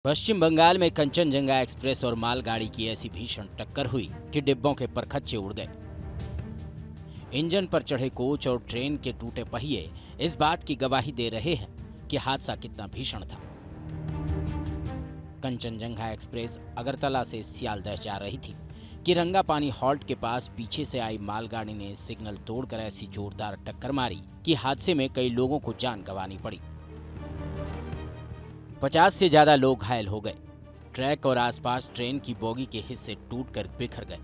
पश्चिम बंगाल में कंचनजंगा एक्सप्रेस और मालगाड़ी की ऐसी भीषण टक्कर हुई कि डिब्बों के परखच्चे उड़ गए। इंजन पर चढ़े कोच और ट्रेन के टूटे पहिए इस बात की गवाही दे रहे हैं कि हादसा कितना भीषण था। कंचनजंगा एक्सप्रेस अगरतला से सियालदह जा रही थी कि रंगापानी हॉल्ट के पास पीछे से आई मालगाड़ी ने सिग्नल तोड़कर ऐसी जोरदार टक्कर मारी कि हादसे में कई लोगों को जान गंवानी पड़ी। 50 से ज्यादा लोग घायल हो गए। ट्रैक और आसपास ट्रेन की बोगी के हिस्से टूटकर बिखर गए।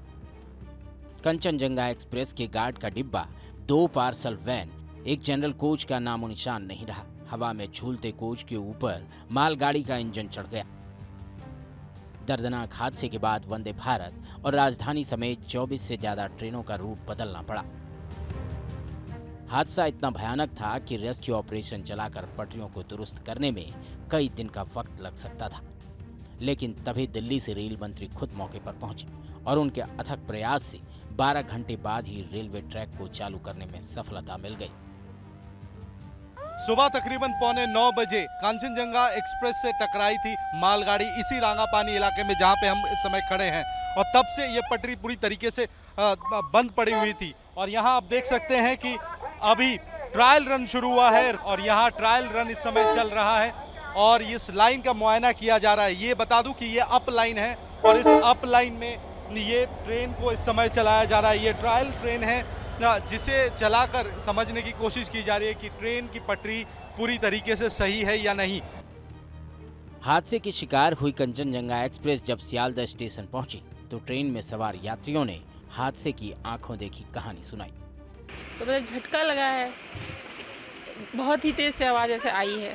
कंचनजंगा एक्सप्रेस के गार्ड का डिब्बा, 2 पार्सल वैन, एक जनरल कोच का नामो निशान नहीं रहा। हवा में झूलते कोच के ऊपर मालगाड़ी का इंजन चढ़ गया। दर्दनाक हादसे के बाद वंदे भारत और राजधानी समेत 24 से ज्यादा ट्रेनों का रूट बदलना पड़ा। हादसा इतना भयानक था कि रेस्क्यू ऑपरेशन चलाकर पटरियों को दुरुस्त करने में कई दिन का वक्त लग सकता था, लेकिन तभी दिल्ली से रेल मंत्री खुद मौके पर पहुंचे और उनके अथक प्रयास से 12 घंटे बाद ही रेलवे ट्रैक को चालू करने में सफलता मिल गई। सुबह तकरीबन 8:45 बजे कंचनजंगा एक्सप्रेस से टकराई थी मालगाड़ी इसी रांगापानी इलाके में जहां पे हम इस समय खड़े हैं, और तब से ये पटरी पूरी तरीके से बंद पड़ी हुई थी। और यहां आप देख सकते हैं कि अभी ट्रायल रन शुरू हुआ है और यहाँ ट्रायल रन इस समय चल रहा है और इस लाइन का मुआयना किया जा रहा है। ये बता दूं कि ये अप लाइन है और इस अप लाइन में ये ट्रेन को इस समय चलाया जा रहा है। ये ट्रायल ट्रेन है जिसे चलाकर समझने की कोशिश की जा रही है कि ट्रेन की पटरी पूरी तरीके से सही है या नहीं। हादसे की शिकार हुई कंचनजंगा एक्सप्रेस जब सियालदह स्टेशन पहुंची तो ट्रेन में सवार यात्रियों ने हादसे की आंखों देखी कहानी सुनाई। तो मतलब झटका लगा है, बहुत ही तेज से आवाज़ ऐसे आई है।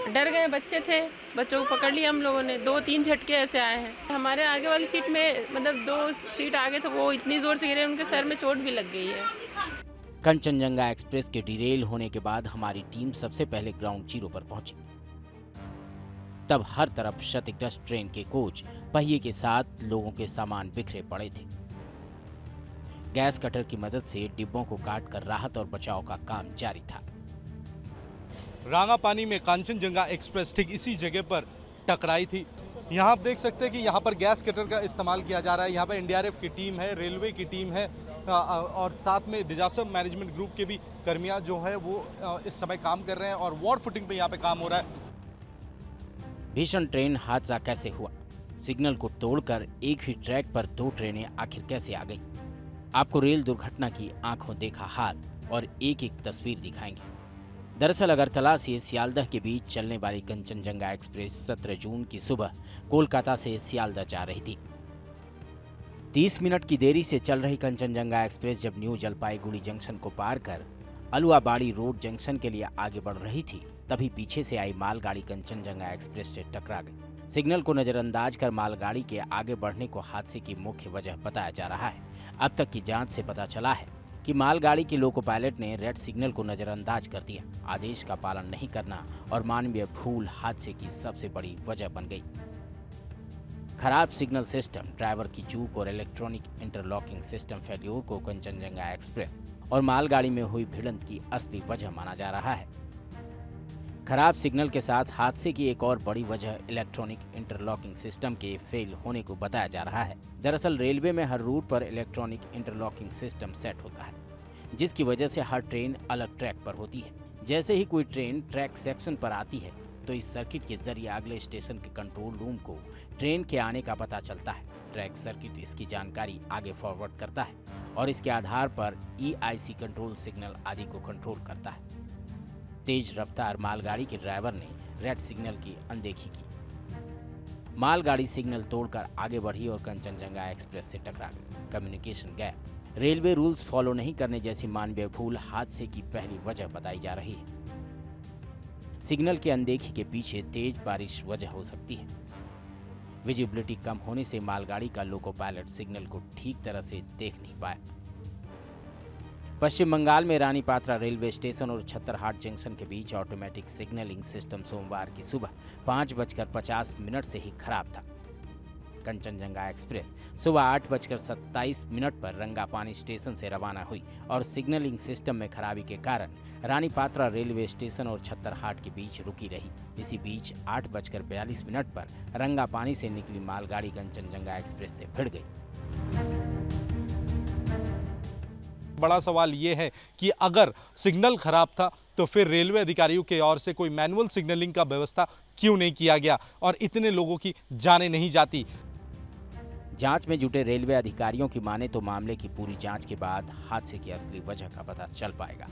डर गए, बच्चे थे, बच्चों को पकड़ लिया हम लोगों ने। 2-3 झटके ऐसे आए हैं। हमारे आगे वाली सीट में मतलब 2 सीट आगे तो वो इतनी जोर से गिरे, उनके सर में चोट भी लग गई है। कंचनजंगा एक्सप्रेस के डिरेल होने के बाद हमारी टीम सबसे पहले ग्राउंड जीरो पर पहुंची। तब हर तरफ क्षतिग्रस्त ट्रेन के कोच, पहिए के साथ लोगों के सामान बिखरे पड़े थे। गैस कटर की मदद से डिब्बों को काटकर राहत और बचाव का काम जारी था। रांगापानी में कंचनजंगा एक्सप्रेस ठीक इसी जगह पर टकराई थी। यहाँ आप देख सकते हैं कि यहाँ पर गैस कटर का इस्तेमाल किया जा रहा है। यहाँ पर एनडीआरएफ की टीम है, रेलवे की टीम है और साथ में डिजास्टर मैनेजमेंट ग्रुप के भी कर्मियाँ जो है वो इस समय काम कर रहे हैं और वॉर फुटिंग पे यहाँ पे काम हो रहा है। भीषण ट्रेन हादसा कैसे हुआ? सिग्नल को तोड़कर एक ही ट्रैक पर 2 ट्रेनें आखिर कैसे आ गई? आपको रेल दुर्घटना की आंखों देखा हाल और एक एक तस्वीर दिखाएंगे। दरअसल अगरतला से सियालदह के बीच चलने वाली कंचनजंगा एक्सप्रेस 17 जून की सुबह कोलकाता से सियालदह जा रही थी। 30 मिनट की देरी से चल रही कंचनजंगा एक्सप्रेस जब न्यू जलपाईगुड़ी जंक्शन को पार कर अलुआबाड़ी रोड जंक्शन के लिए आगे बढ़ रही थी, तभी पीछे से आई मालगाड़ी कंचनजंगा एक्सप्रेस से टकरा गई। सिग्नल को नजरअंदाज कर मालगाड़ी के आगे बढ़ने को हादसे की मुख्य वजह बताया जा रहा है। अब तक की जांच से पता चला है कि मालगाड़ी के लोको पायलट ने रेड सिग्नल को नजरअंदाज कर दिया। आदेश का पालन नहीं करना और मानवीय भूल हादसे की सबसे बड़ी वजह बन गई। खराब सिग्नल सिस्टम, ड्राइवर की चूक और इलेक्ट्रॉनिक इंटरलॉकिंग सिस्टम फेल्योर को कंचनजंगा एक्सप्रेस और मालगाड़ी में हुई भिड़ंत की असली वजह माना जा रहा है। खराब सिग्नल के साथ हादसे की एक और बड़ी वजह इलेक्ट्रॉनिक इंटरलॉकिंग सिस्टम के फेल होने को बताया जा रहा है। दरअसल रेलवे में हर रूट पर इलेक्ट्रॉनिक इंटरलॉकिंग सिस्टम सेट होता है, जिसकी वजह से हर ट्रेन अलग ट्रैक पर होती है। जैसे ही कोई ट्रेन ट्रैक सेक्शन पर आती है तो इस सर्किट के जरिए अगले स्टेशन के कंट्रोल रूम को ट्रेन के आने का पता चलता है। ट्रैक सर्किट इसकी जानकारी आगे फॉरवर्ड करता है और इसके आधार पर EIC कंट्रोल सिग्नल आदि को कंट्रोल करता है। तेज रफ्तार मालगाड़ी के ड्राइवर ने रेड सिग्नल की अनदेखी की। मालगाड़ी सिग्नल तोड़कर आगे बढ़ी और कंचनजंगा एक्सप्रेस से टकरा गई। Communication gap, railway rules follow नहीं करने जैसी मानवीय भूल हादसे की पहली वजह बताई जा रही है। सिग्नल की अनदेखी के पीछे तेज बारिश वजह हो सकती है। विजिबिलिटी कम होने से मालगाड़ी का लोको पायलट सिग्नल को ठीक तरह से देख नहीं पाया। पश्चिम बंगाल में रानी पात्रा रेलवे स्टेशन और छत्तरहाट जंक्शन के बीच ऑटोमेटिक सिग्नलिंग सिस्टम सोमवार की सुबह 5:50 से ही खराब था। कंचनजंगा एक्सप्रेस सुबह 8:27 पर रंगापानी स्टेशन से रवाना हुई और सिग्नलिंग सिस्टम में खराबी के कारण रानी पात्रा रेलवे स्टेशन और छत्तरहाट के बीच रुकी रही। इसी बीच 8:42 पर रंगापानी से निकली मालगाड़ी कंचनजंगा एक्सप्रेस से भिड़ गई। बड़ा सवाल ये है कि अगर सिग्नल खराब था तो फिर रेलवे अधिकारियों की ओर से कोई मैनुअल सिग्नलिंग का व्यवस्था क्यों नहीं किया गया और इतने लोगों की जानें नहीं जाती। जांच में जुटे रेलवे अधिकारियों की माने तो मामले की पूरी जांच के बाद हादसे की असली वजह का पता चल पाएगा।